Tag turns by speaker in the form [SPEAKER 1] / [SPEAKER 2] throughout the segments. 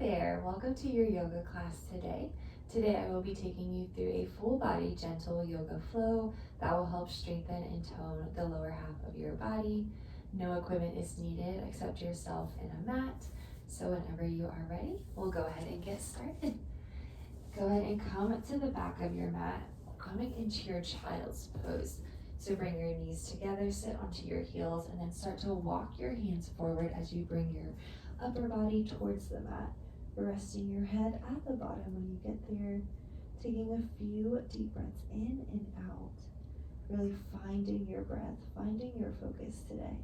[SPEAKER 1] there, welcome to your yoga class today. Today I will be taking you through a full body gentle yoga flow that will help strengthen and tone the lower half of your body. No equipment is needed except yourself and a mat. So whenever you are ready, we'll go ahead and get started. Go ahead and come to the back of your mat, coming into your child's pose. So bring your knees together, sit onto your heels, and then start to walk your hands forward as you bring your upper body towards the mat, resting your head at the bottom when you get there, taking a few deep breaths in and out, really finding your breath, finding your focus today.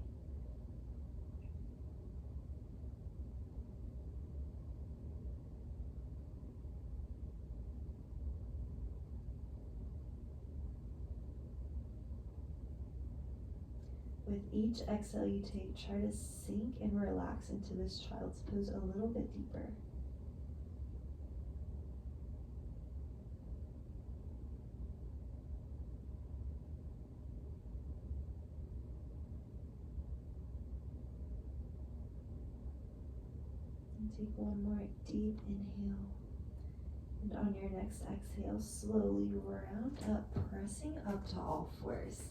[SPEAKER 1] With each exhale you take, try to sink and relax into this child's pose a little bit deeper. And take one more deep inhale. And on your next exhale, slowly round up, pressing up to all fours.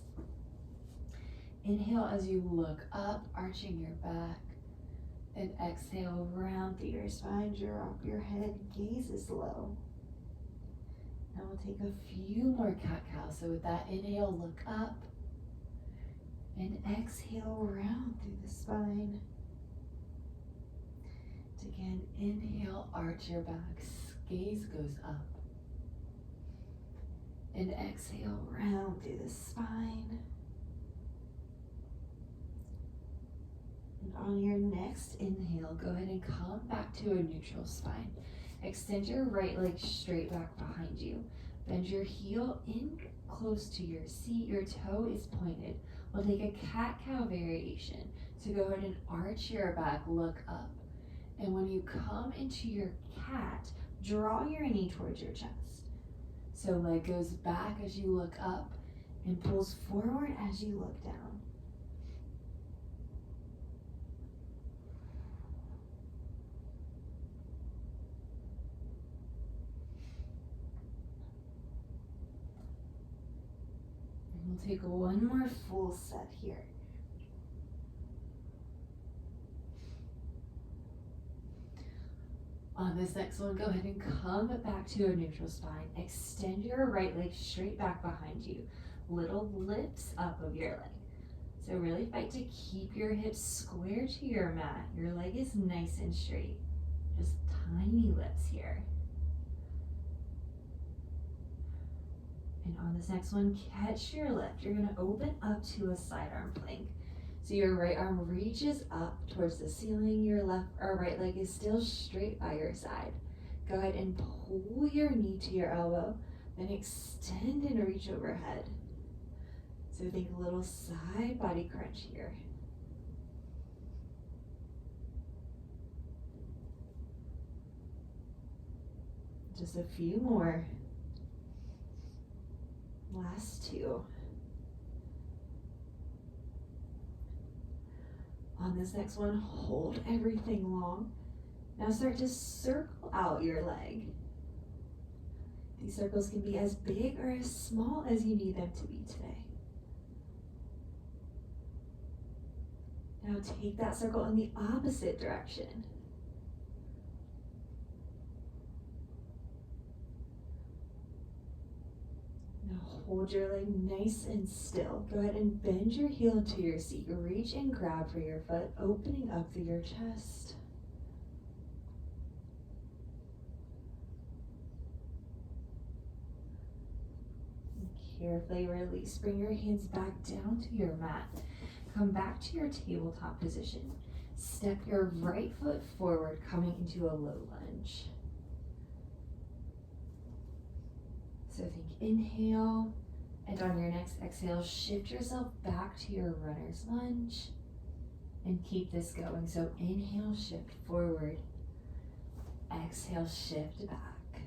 [SPEAKER 1] Inhale as you look up, arching your back. And exhale, round through your spine, drop your head, gaze is low. Now we'll take a few more cat-cow. So with that inhale, look up. And exhale, round through the spine. And again, inhale, arch your back, gaze goes up. And exhale, round through the spine. And on your next inhale, go ahead and come back to a neutral spine. Extend your right leg straight back behind you. Bend your heel in close to your seat. Your toe is pointed. We'll take a cat-cow variation. So go ahead and arch your back, look up. And when you come into your cat, draw your knee towards your chest. So leg goes back as you look up and pulls forward as you look down. We'll take one more full set here. On this next one, go ahead and come back to a neutral spine. Extend your right leg straight back behind you. Little lifts up of your leg. So really fight to keep your hips square to your mat. Your leg is nice and straight. Just tiny lifts here. And on this next one, catch your lift. You're gonna open up to a side arm plank. So your right arm reaches up towards the ceiling. Your left or right leg is still straight by your side. Go ahead and pull your knee to your elbow, then extend and reach overhead. So think a little side body crunch here. Just a few more. Last two. On this next one, hold everything long. Now start to circle out your leg. These circles can be as big or as small as you need them to be today. Now take that circle in the opposite direction. Now hold your leg nice and still. Go ahead and bend your heel into your seat. Reach and grab for your foot, opening up through your chest. And carefully release. Bring your hands back down to your mat. Come back to your tabletop position. Step your right foot forward, coming into a low lunge. So think inhale, and on your next exhale, shift yourself back to your runner's lunge and keep this going. So inhale, shift forward. Exhale, shift back.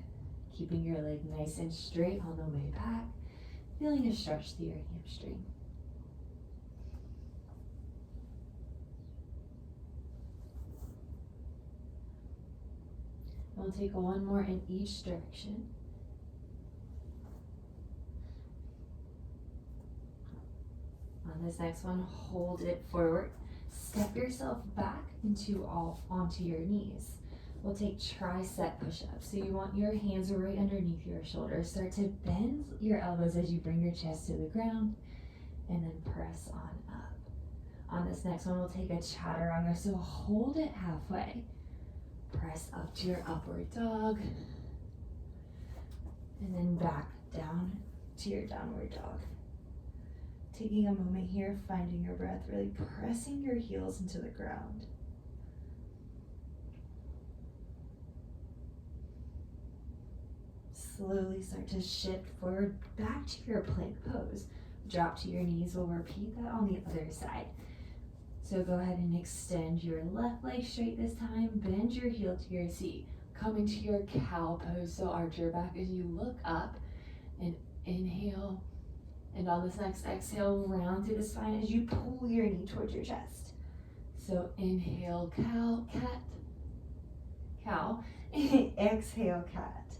[SPEAKER 1] Keeping your leg nice and straight on the way back, feeling a stretch through your hamstring. We'll take one more in each direction. On this next one, hold it forward. Step yourself back onto your knees. We'll take tricep push-ups. So you want your hands right underneath your shoulders. Start to bend your elbows as you bring your chest to the ground, and then press on up. On this next one, we'll take a chaturanga. So hold it halfway. Press up to your upward dog, and then back down to your downward dog. Taking a moment here, finding your breath, really pressing your heels into the ground. Slowly start to shift forward back to your plank pose. Drop to your knees. We'll repeat that on the other side. So go ahead and extend your left leg straight this time. Bend your heel to your seat. Come into your cow pose. So arch your back as you look up and inhale. And on this next exhale, round through the spine as you pull your knee towards your chest. So inhale, cow, cat, cow. Exhale, cat.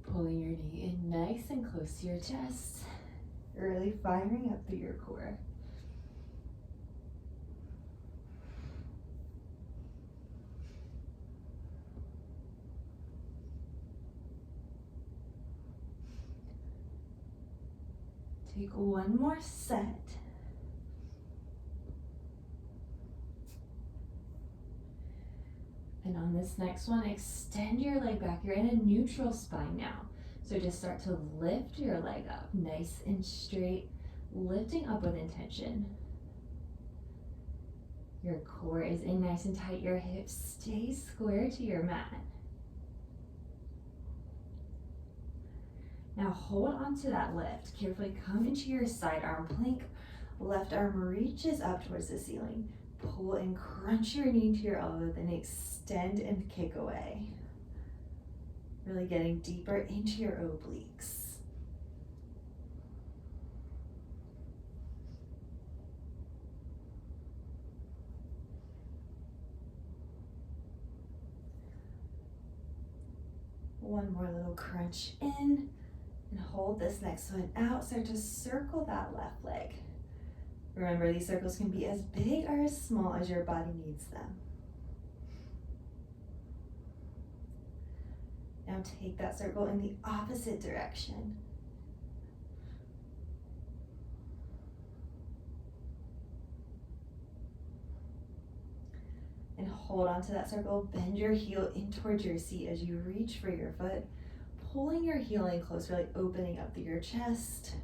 [SPEAKER 1] Pulling your knee in nice and close to your chest. Really firing up through your core. Take one more set. And on this next one, extend your leg back. You're in a neutral spine now. So just start to lift your leg up, nice and straight, lifting up with intention. Your core is in nice and tight. Your hips stay square to your mat. Now hold on to that lift. Carefully come into your side arm plank. Left arm reaches up towards the ceiling. Pull and crunch your knee into your elbow, then extend and kick away. Really getting deeper into your obliques. One more little crunch in. And hold this next one out. Start to circle that left leg. Remember, these circles can be as big or as small as your body needs them. Now take that circle in the opposite direction. And hold on to that circle. Bend your heel in towards your seat as you reach for your foot. Pulling your heel in close, really opening up through your chest.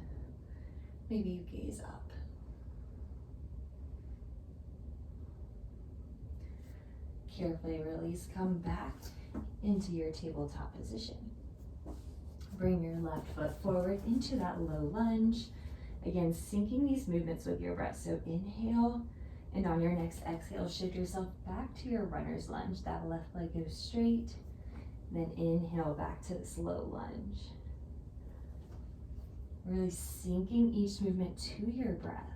[SPEAKER 1] Maybe you gaze up. Carefully release, come back into your tabletop position. Bring your left foot forward into that low lunge. Again, syncing these movements with your breath. So inhale, and on your next exhale, shift yourself back to your runner's lunge. That left leg goes straight. Then inhale back to this low lunge. Really syncing each movement to your breath.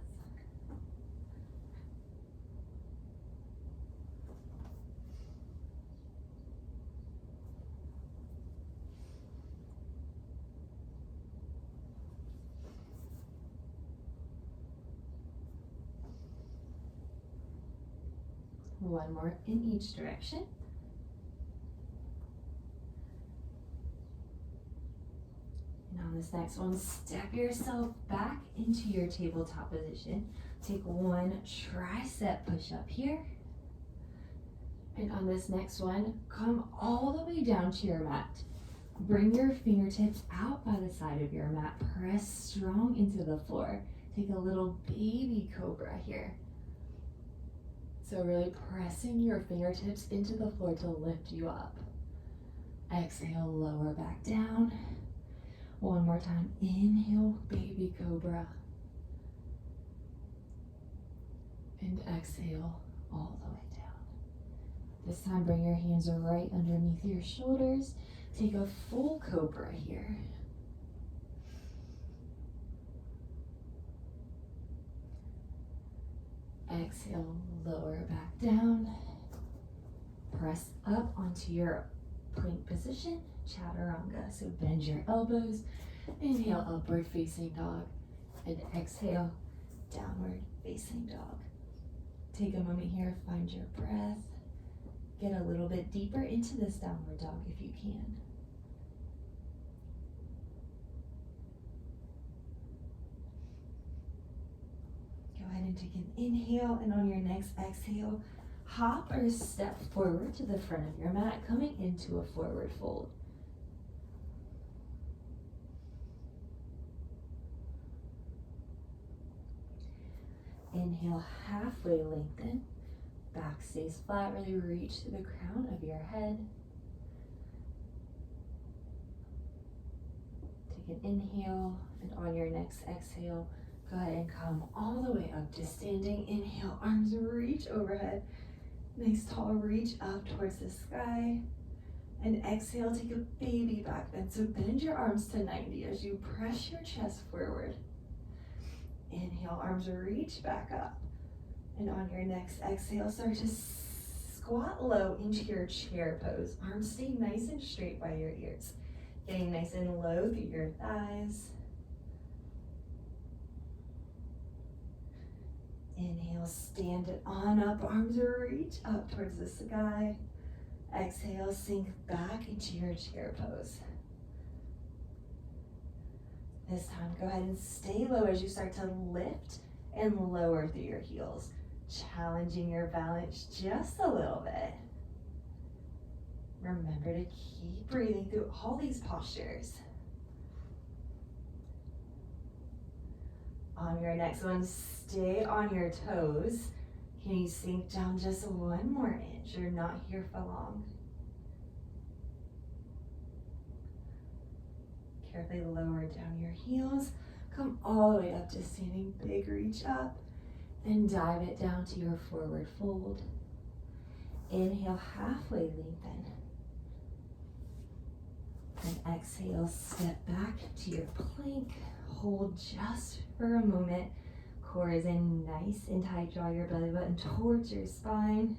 [SPEAKER 1] One more in each direction. And on this next one, step yourself back into your tabletop position. Take one tricep push-up here. And on this next one, come all the way down to your mat. Bring your fingertips out by the side of your mat. Press strong into the floor. Take a little baby cobra here. So really pressing your fingertips into the floor to lift you up. Exhale, lower back down. One more time, inhale, baby cobra. And exhale all the way down. This time, bring your hands right underneath your shoulders. Take a full cobra here. Exhale, lower back down. Press up onto your plank position, chaturanga. So bend your elbows, inhale, upward facing dog, and exhale, downward facing dog. Take a moment here, find your breath. Get a little bit deeper into this downward dog if you can. Go ahead and take an inhale, and on your next exhale, hop or step forward to the front of your mat, coming into a forward fold. Inhale, halfway lengthen. Back stays flat, really reach to the crown of your head. Take an inhale, and on your next exhale, go ahead and come all the way up to standing. Inhale, arms reach overhead. Nice tall reach up towards the sky. And exhale, take a baby back bend. So bend your arms to 90 as you press your chest forward. Inhale, arms reach back up. And on your next exhale, start to squat low into your chair pose. Arms stay nice and straight by your ears. Getting nice and low through your thighs. Inhale, stand it on up. Arms reach up towards the sky. Exhale, sink back into your chair pose. This time, go ahead and stay low as you start to lift and lower through your heels, challenging your balance just a little bit. Remember to keep breathing through all these postures. On your next one, stay on your toes. Can you sink down just one more inch? You're not here for long. Carefully lower down your heels. Come all the way up to standing, big reach up. Then dive it down to your forward fold. Inhale, halfway lengthen. And exhale, step back to your plank. Hold just for a moment. Core is in nice and tight. Draw your belly button towards your spine.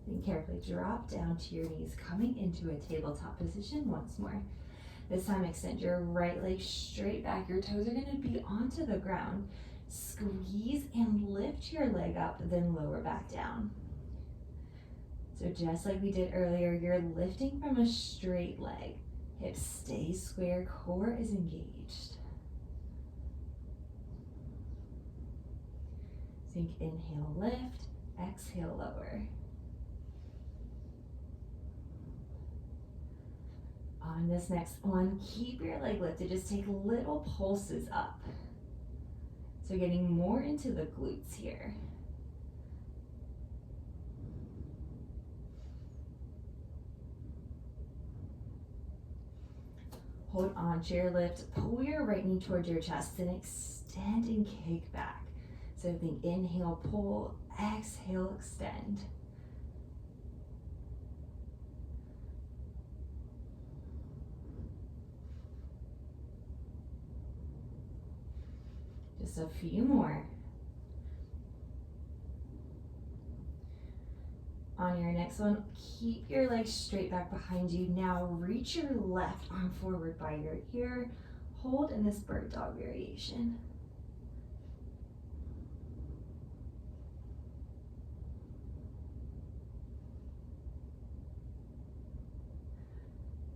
[SPEAKER 1] Then carefully drop down to your knees, coming into a tabletop position once more. This time, extend your right leg straight back. Your toes are going to be onto the ground. Squeeze and lift your leg up, then lower back down. So just like we did earlier, you're lifting from a straight leg. Hips stay square, core is engaged. Think inhale, lift, exhale, lower. On this next one, keep your leg lifted. Just take little pulses up. So getting more into the glutes here. Hold on to your lift. Pull your right knee towards your chest and extend and kick back. So think inhale, pull, exhale, extend. Just a few more. On your next one, keep your legs straight back behind you. Now reach your left arm forward by your ear. Hold in this bird dog variation.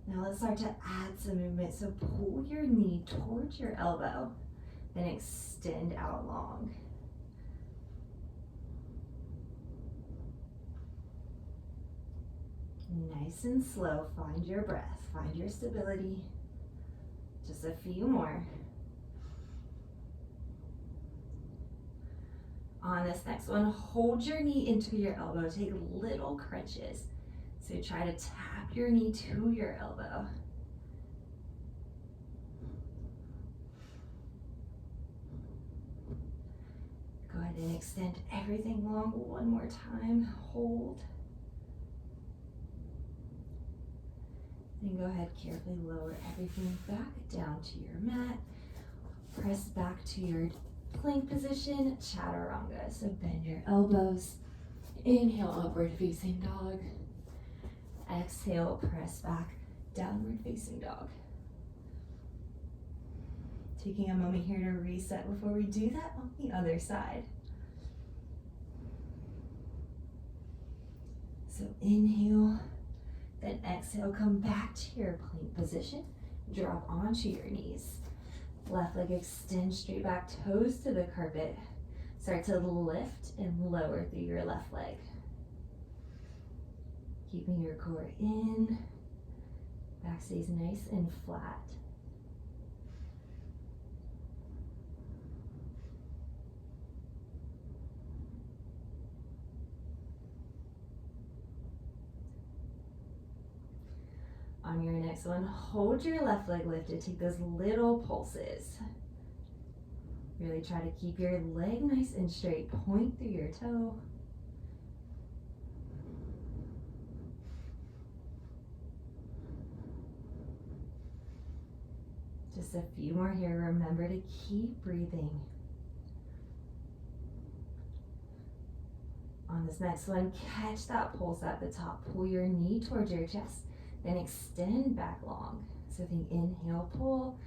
[SPEAKER 1] Now let's start to add some movement. So pull your knee towards your elbow, then extend out long. Nice and slow, find your breath, find your stability. Just a few more. On this next one, hold your knee into your elbow, take little crunches. So try to tap your knee to your elbow. Go ahead and extend everything long one more time, hold. Then go ahead, carefully lower everything back down to your mat. Press back to your Plank position, chaturanga. So bend your elbows. Inhale, upward facing dog. Exhale, press back, downward facing dog. Taking a moment here to reset before we do that on the other side. So inhale, then exhale, come back to your plank position. Drop onto your knees. Left leg extend straight back, toes to the carpet. Start to lift and lower through your left leg. Keeping your core in. Back stays nice and flat. On your next one, hold your left leg lifted. Take those little pulses. Really try to keep your leg nice and straight. Point through your toe. Just a few more here. Remember to keep breathing. On this next one, catch that pulse at the top. Pull your knee towards your chest. Then extend back long. So think inhale, pull,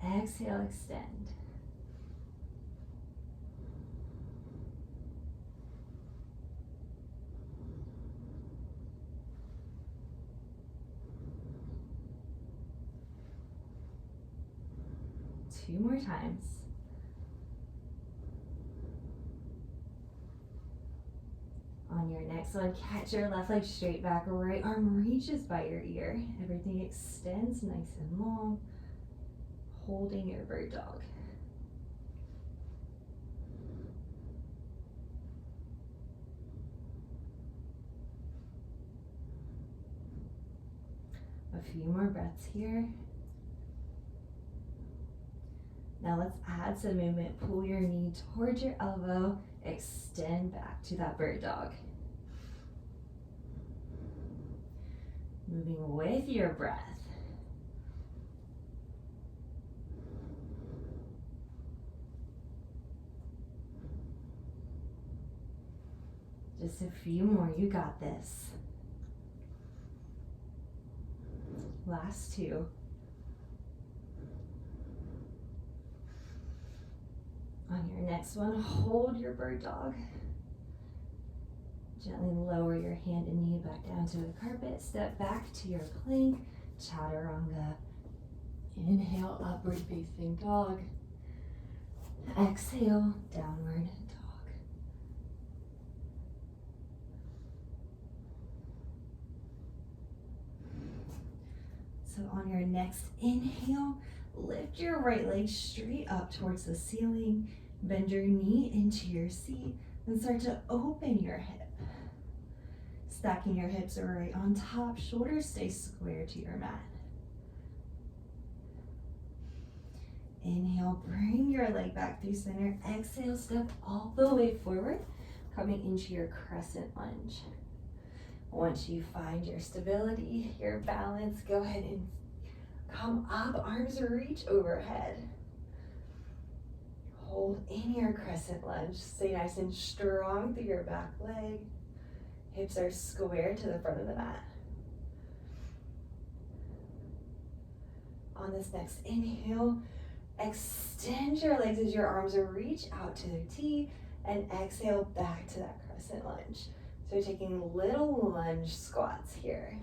[SPEAKER 1] exhale, extend. Two more times. On your next one, catch your left leg straight back, right arm reaches by your ear. Everything extends nice and long, holding your bird dog. A few more breaths here. Now let's add some movement. Pull your knee towards your elbow, extend back to that bird dog. Moving with your breath. Just a few more, you got this. Last two. On your next one, hold your bird dog. Gently lower your hand and knee back down to the carpet. Step back to your plank, chaturanga. Inhale, upward facing dog. Exhale, downward dog. So on your next inhale, lift your right leg straight up towards the ceiling. Bend your knee into your seat and start to open your hip. Stacking your hips right on top, shoulders stay square to your mat. Inhale, bring your leg back through center. Exhale, step all the way forward, coming into your crescent lunge. Once you find your stability, your balance, go ahead and come up, arms reach overhead. Hold in your crescent lunge. Stay nice and strong through your back leg. Hips are square to the front of the mat. On this next inhale, extend your legs as your arms reach out to the T, and exhale back to that crescent lunge. So taking little lunge squats here.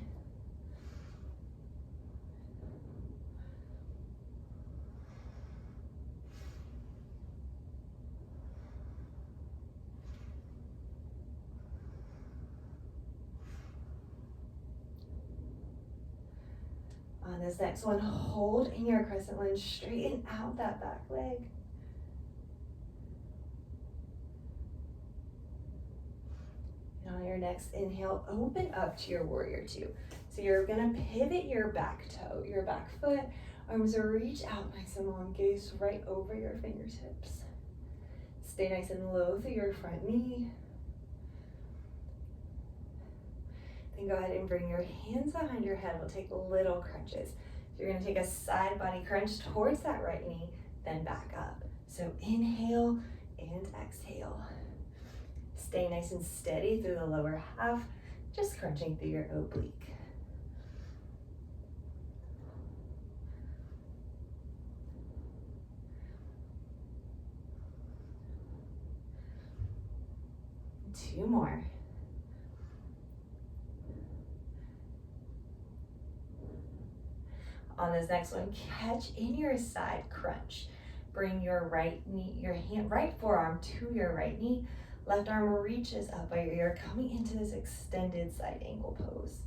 [SPEAKER 1] On this next one, hold in your crescent lunge, straighten out that back leg. And on your next inhale, open up to your warrior two. So you're gonna pivot your back toe, your back foot, arms reach out nice and long, gaze right over your fingertips. Stay nice and low through your front knee. Then go ahead and bring your hands behind your head. We'll take little crunches. So you're gonna take a side body crunch towards that right knee, then back up.
[SPEAKER 2] So inhale and exhale. Stay nice and steady through the lower half, just crunching through your oblique. Two more. On this next one, catch in your side crunch. Bring your right knee, right forearm to your right knee. Left arm reaches up by your ear, coming into this extended side angle pose.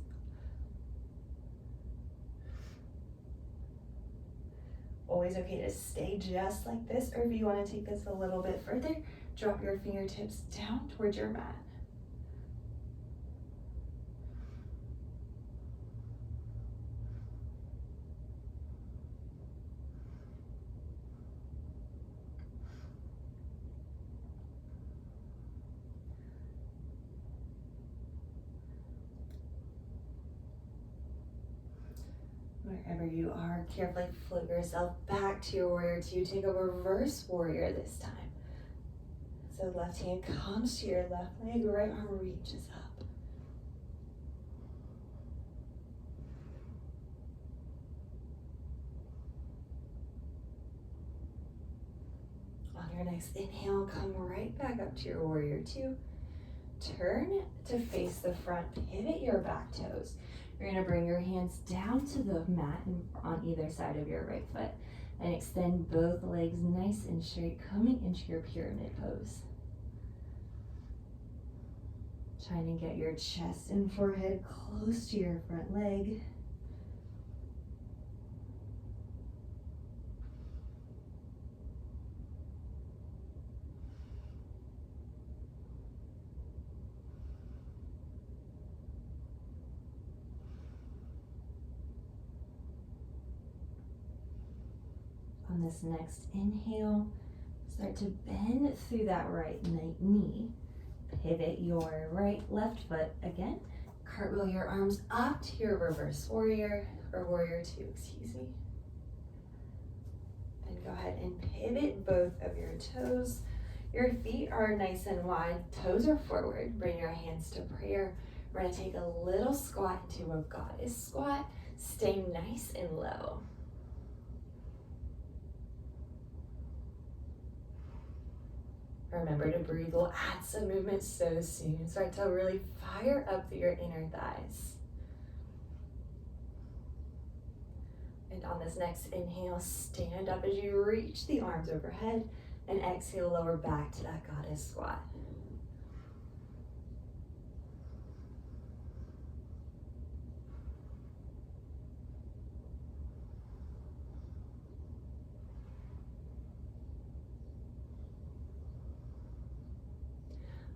[SPEAKER 2] Always okay to stay just like this, or if you want to take this a little bit further, drop your fingertips down towards your mat. Wherever you are, carefully float yourself back to your warrior two. Take a reverse warrior this time. So left hand comes to your left leg, right arm reaches up. On your next inhale, come right back up to your warrior two. Turn to face the front, pivot your back toes. You're gonna bring your hands down to the mat on either side of your right foot and extend both legs nice and straight, coming into your pyramid pose. Trying to get your chest and forehead close to your front leg. On this next inhale, start to bend through that right knee. Pivot your left foot again. Cartwheel your arms up to your reverse warrior, or warrior two, excuse me. Then go ahead and pivot both of your toes. Your feet are nice and wide, toes are forward. Bring your hands to prayer. We're gonna take a little squat into a goddess squat. Stay nice and low. Remember to breathe. We'll add some movement so soon. Start to really fire up through your inner thighs. And on this next inhale, stand up as you reach the arms overhead, and exhale, lower back to that goddess squat.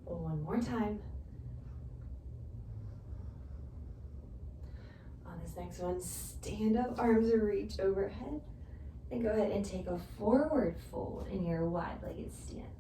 [SPEAKER 2] One more time. On this next one, stand up, arms reach overhead. And go ahead and take a forward fold in your wide-legged stance.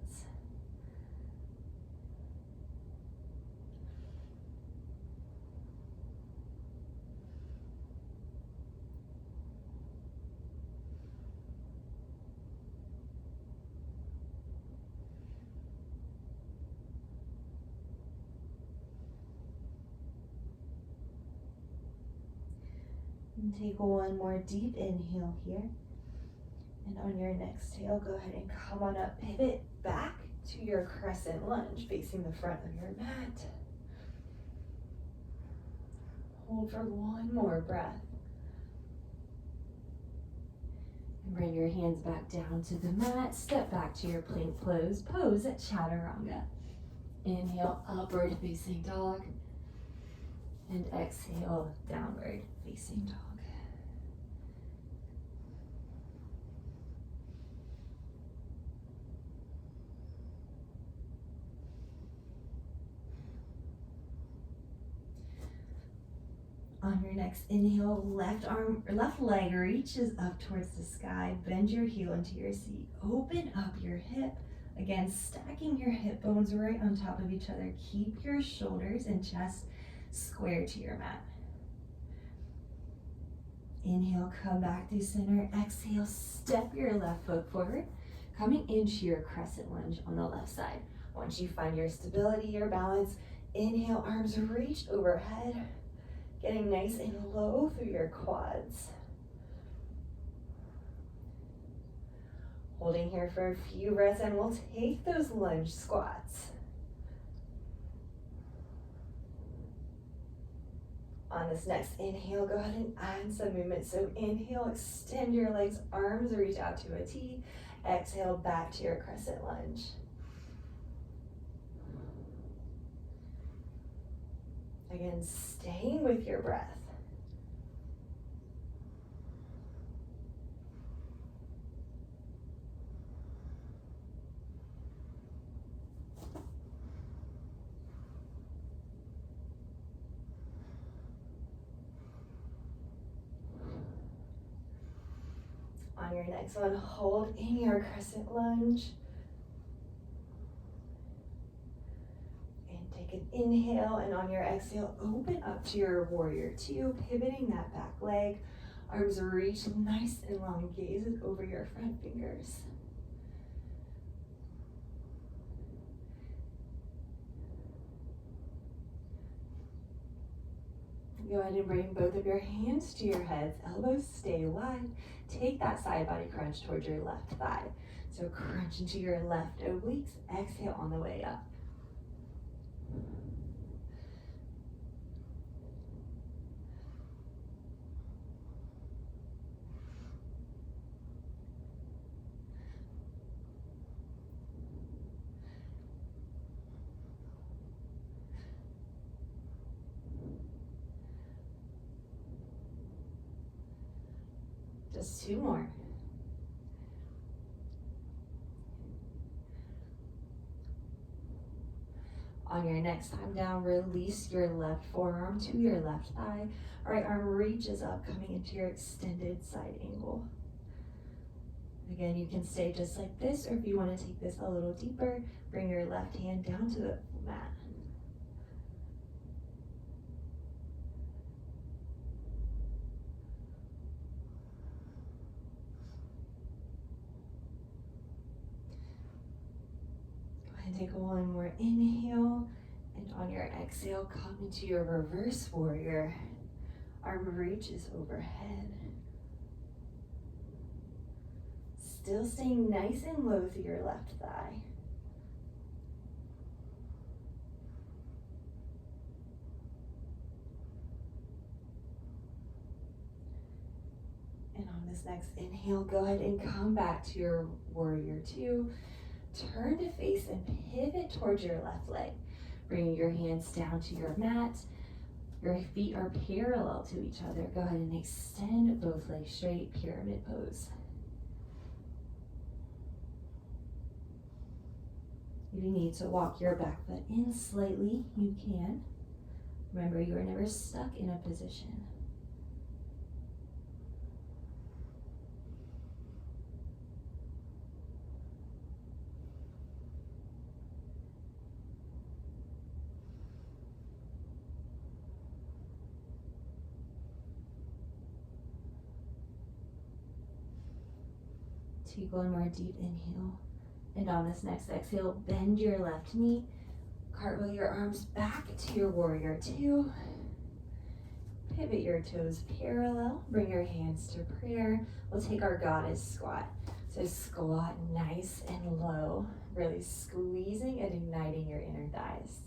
[SPEAKER 2] And take one more deep inhale here. And on your next exhale, go ahead and come on up, pivot back to your crescent lunge, facing the front of your mat. Hold for one more breath. And bring your hands back down to the mat. Step back to your plank pose at Chaturanga. Inhale, upward facing dog. And exhale, downward facing dog. On your next inhale, left leg reaches up towards the sky. Bend your heel into your seat. Open up your hip. Again, stacking your hip bones right on top of each other. Keep your shoulders and chest square to your mat. Inhale, come back through center. Exhale, step your left foot forward. coming into your crescent lunge on the left side. Once you find your stability, your balance, inhale, arms reach overhead, getting nice and low through your quads. Holding here for a few breaths, and we'll take those lunge squats. On this next inhale, go ahead and add some movement. So inhale, extend your legs, arms reach out to a T. Exhale, back to your crescent lunge. Again, staying with your breath. On your next one, hold in your crescent lunge. And take an inhale, and on your exhale, open up to your warrior two, pivoting that back leg. Arms reach nice and long, gazes over your front fingers. Go ahead and bring both of your hands to your heads, elbows stay wide. Take that side body crunch towards your left thigh. So crunch into your left obliques, exhale on the way up. Just two more. On your next time down, release your left forearm to your left thigh. Right arm reaches up, coming into your extended side angle. Again, you can stay just like this, or if you want to take this a little deeper, bring your left hand down to the mat. And take one more inhale, and on your exhale, come into your reverse warrior. Arm reaches overhead. Still staying nice and low through your left thigh. And on this next inhale, go ahead and come back to your warrior two. Turn to face and pivot towards your left leg. Bring your hands down to your mat. Your feet are parallel to each other. Go ahead and extend both legs straight, pyramid pose. If you need to walk your back foot in slightly, you can. Remember, you are never stuck in a position. Take one more deep inhale. And on this next exhale, bend your left knee. Cartwheel your arms back to your warrior two. Pivot your toes parallel. Bring your hands to prayer. We'll take our goddess squat. So squat nice and low, really squeezing and igniting your inner thighs.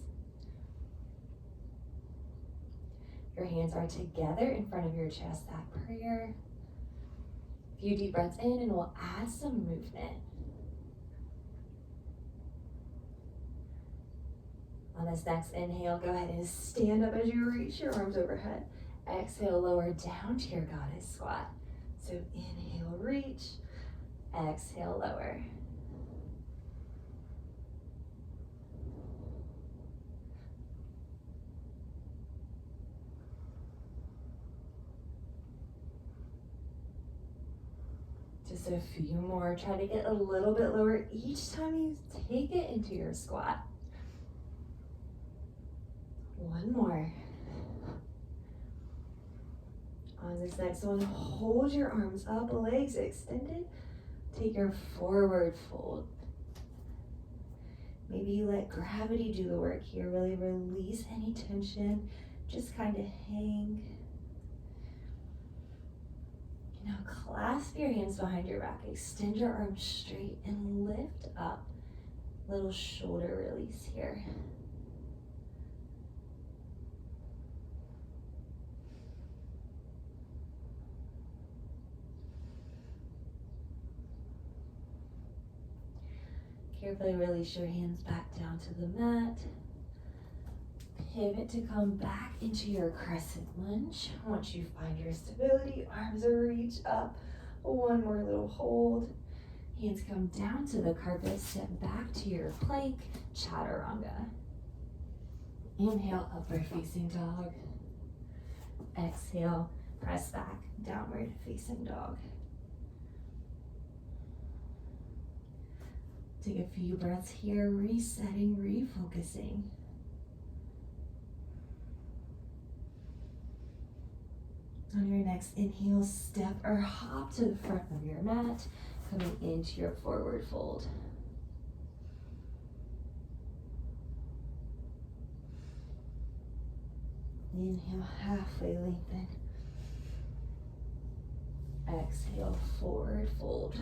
[SPEAKER 2] Your hands are together in front of your chest at prayer. Few deep breaths in, and we'll add some movement. On this next inhale, go ahead and stand up as you reach your arms overhead. Exhale, lower down to your goddess squat. So inhale, reach. Exhale, lower. Just a few more. Try to get a little bit lower each time you take it into your squat. One more. On this next one, hold your arms up, legs extended. Take your forward fold. Maybe you let gravity do the work here. Really release any tension. Just kind of hang. Now clasp your hands behind your back. Extend your arms straight and lift up. Little shoulder release here. Carefully release your hands back down to the mat. Pivot to come back into your crescent lunge. Once you find your stability, arms reach up. One more little hold. Hands come down to the carpet. Step back to your plank, chaturanga. Inhale, upward facing dog. Exhale, press back, downward facing dog. Take a few breaths here, resetting, refocusing. On your next inhale, step or hop to the front of your mat, coming into your forward fold. Inhale, halfway lengthen. Exhale, forward fold.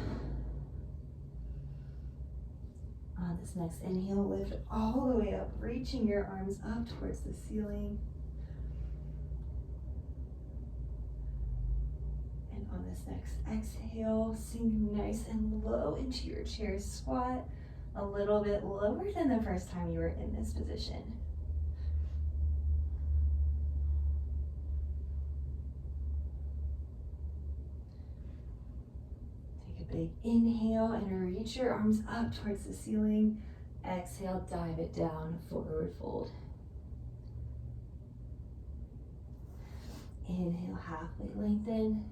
[SPEAKER 2] On this next inhale, lift all the way up, reaching your arms up towards the ceiling. And on this next exhale, sink nice and low into your chair squat, a little bit lower than the first time you were in this position. Big inhale and reach your arms up towards the ceiling. Exhale, dive it down, forward fold. Inhale, halfway lengthen.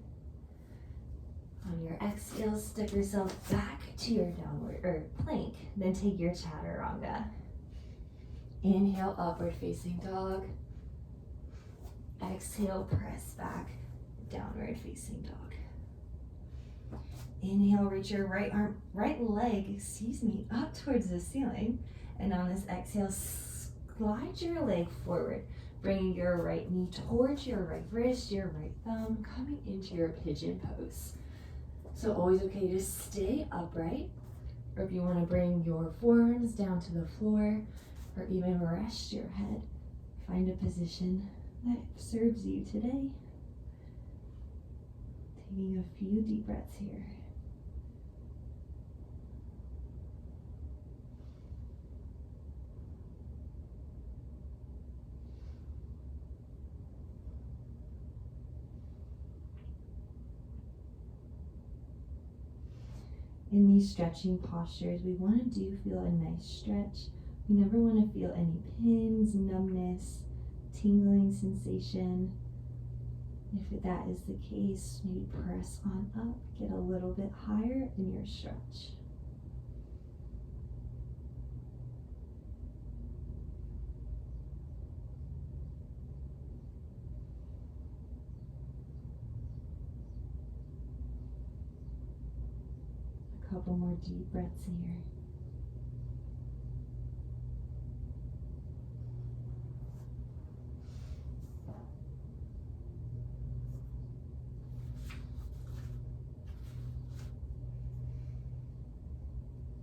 [SPEAKER 2] On your exhale, step yourself back to your downward or plank. Then take your chaturanga. Inhale, upward facing dog. Exhale, press back, downward facing dog. Inhale, reach your right leg, up towards the ceiling. And on this exhale, slide your leg forward, bringing your right knee towards your right wrist, your right thumb, coming into your pigeon pose. So always okay to stay upright, or if you want to bring your forearms down to the floor, or even rest your head, find a position that serves you today. Taking a few deep breaths here. In these stretching postures, we want to feel a nice stretch. We never want to feel any pins, numbness, tingling sensation. If that is the case, maybe press on up, get a little bit higher in your stretch. Couple more deep breaths here.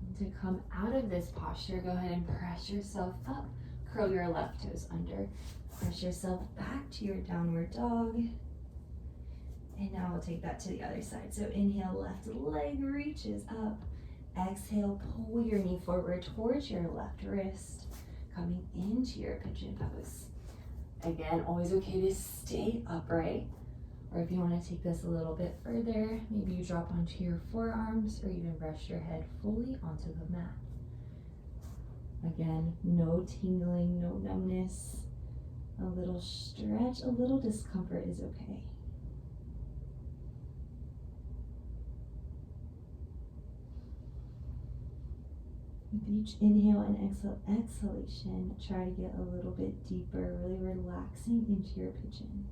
[SPEAKER 2] And to come out of this posture, go ahead and press yourself up. Curl your left toes under. Press yourself back to your downward dog. And now we'll take that to the other side. So inhale, left leg reaches up. Exhale, pull your knee forward towards your left wrist, coming into your pigeon pose. Again, always okay to stay upright. Or if you want to take this a little bit further, maybe you drop onto your forearms or even rest your head fully onto the mat. Again, no tingling, no numbness. A little stretch, a little discomfort is okay. With each inhale and exhalation, try to get a little bit deeper, really relaxing into your pigeon.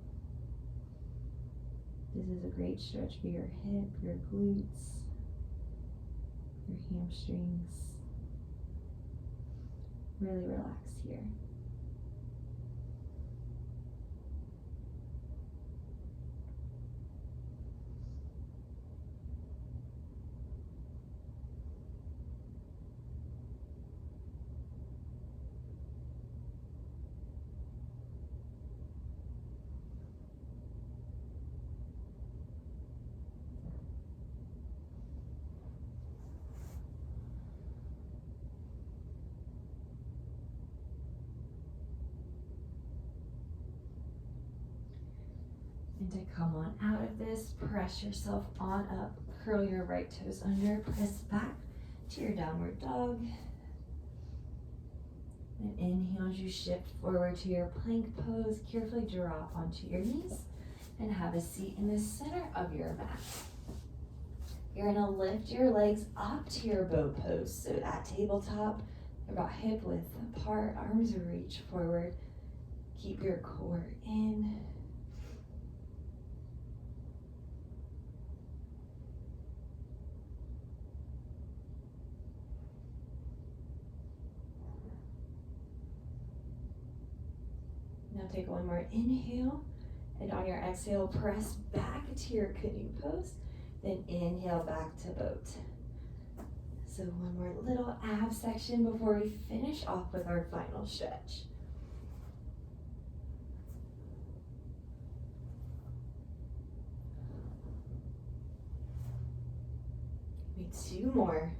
[SPEAKER 2] This is a great stretch for your hip, your glutes. your hamstrings. Really relax here. And to come on out of this, press yourself on up, curl your right toes under, press back to your downward dog. And inhale as you shift forward to your plank pose, carefully drop onto your knees and have a seat in the center of your mat. You're gonna lift your legs up to your boat pose. So at tabletop, they're about hip width apart, arms reach forward. Keep your core in. Now take one more inhale, and on your exhale, press back to your canoe pose, then inhale back to boat. So one more little ab section before we finish off with our final stretch. Maybe two more.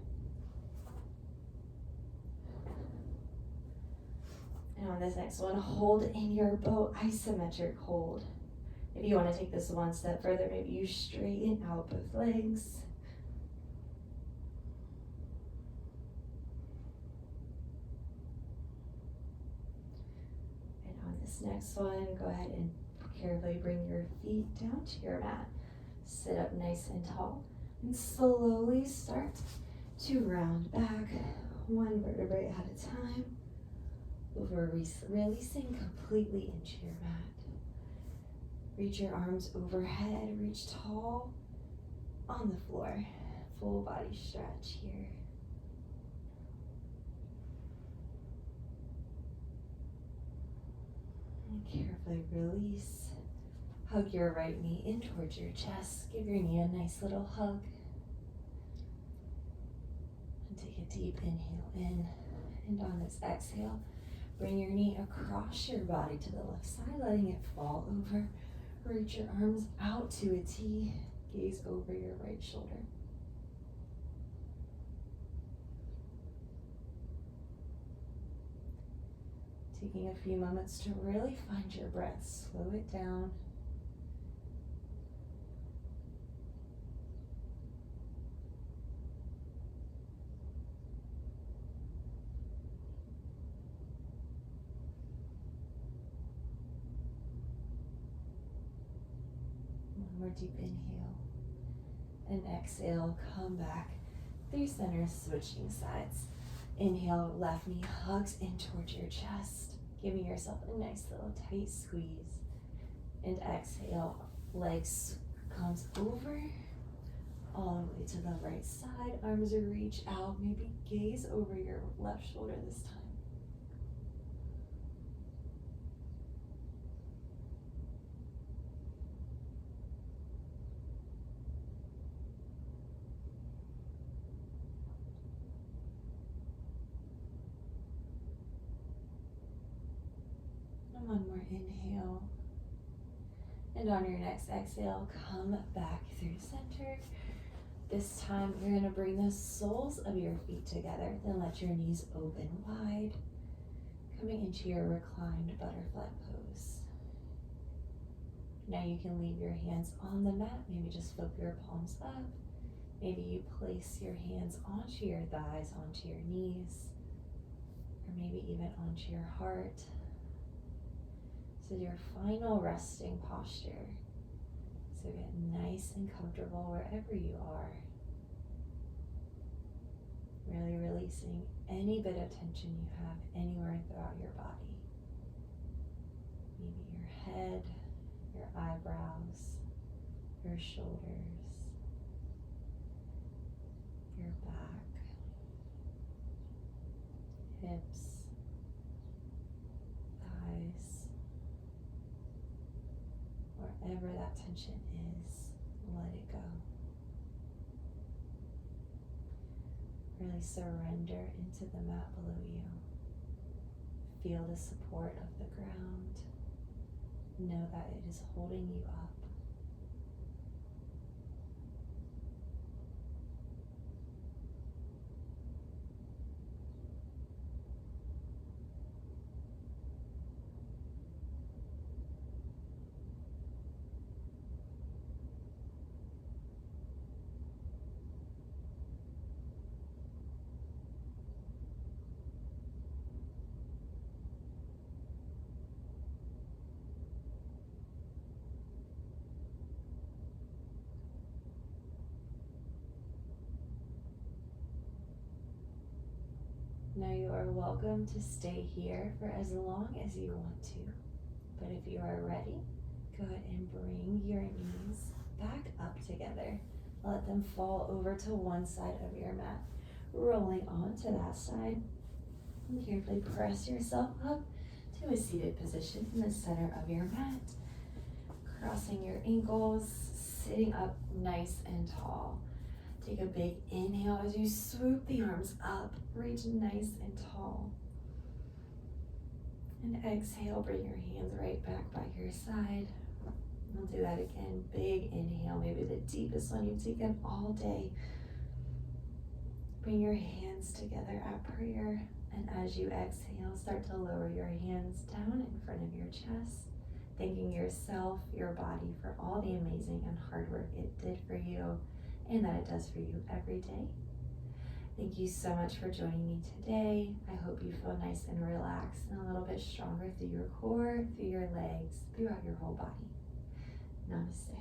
[SPEAKER 2] And on this next one, hold in your boat, isometric hold. If you want to take this one step further, maybe you straighten out both legs. And on this next one, go ahead and carefully bring your feet down to your mat. Sit up nice and tall and slowly start to round back one vertebrae at a time. Before releasing completely into your mat. Reach your arms overhead, reach tall on the floor. Full body stretch here. And carefully release. Hug your right knee in towards your chest. Give your knee a nice little hug. And take a deep inhale in. And on this exhale, bring your knee across your body to the left side, letting it fall over. Reach your arms out to a T. Gaze over your right shoulder. Taking a few moments to really find your breath. Slow it down. More deep inhale and exhale, come back through center, switching sides. Inhale, left knee hugs in towards your chest, giving yourself a nice little tight squeeze. And exhale, legs comes over all the way to the right side, arms reach out, maybe gaze over your left shoulder this time. One more inhale. And on your next exhale, come back through center. This time, you're going to bring the soles of your feet together. Then let your knees open wide. Coming into your reclined butterfly pose. Now you can leave your hands on the mat. Maybe just flip your palms up. Maybe you place your hands onto your thighs, onto your knees. Or maybe even onto your heart. So your final resting posture. So get nice and comfortable wherever you are. Really releasing any bit of tension you have anywhere throughout your body. Maybe your head, your eyebrows, your shoulders, your back,
[SPEAKER 1] hips, thighs, wherever that tension is, let it go. Really surrender into the mat below you. Feel the support of the ground. Know that it is holding you up. Now you are welcome to stay here for as long as you want to. But if you are ready, go ahead and bring your knees back up together. Let them fall over to one side of your mat, rolling onto that side. And carefully press yourself up to a seated position in the center of your mat. Crossing your ankles, sitting up nice and tall. Take a big inhale as you swoop the arms up, reach nice and tall. And exhale, bring your hands right back by your side. We'll do that again. Big inhale, maybe the deepest one you've taken all day. Bring your hands together at prayer. And as you exhale, start to lower your hands down in front of your chest, thanking yourself, your body, for all the amazing and hard work it did for you and that it does for you every day. Thank you so much for joining me today. I hope you feel nice and relaxed and a little bit stronger through your core, through your legs, throughout your whole body. Namaste.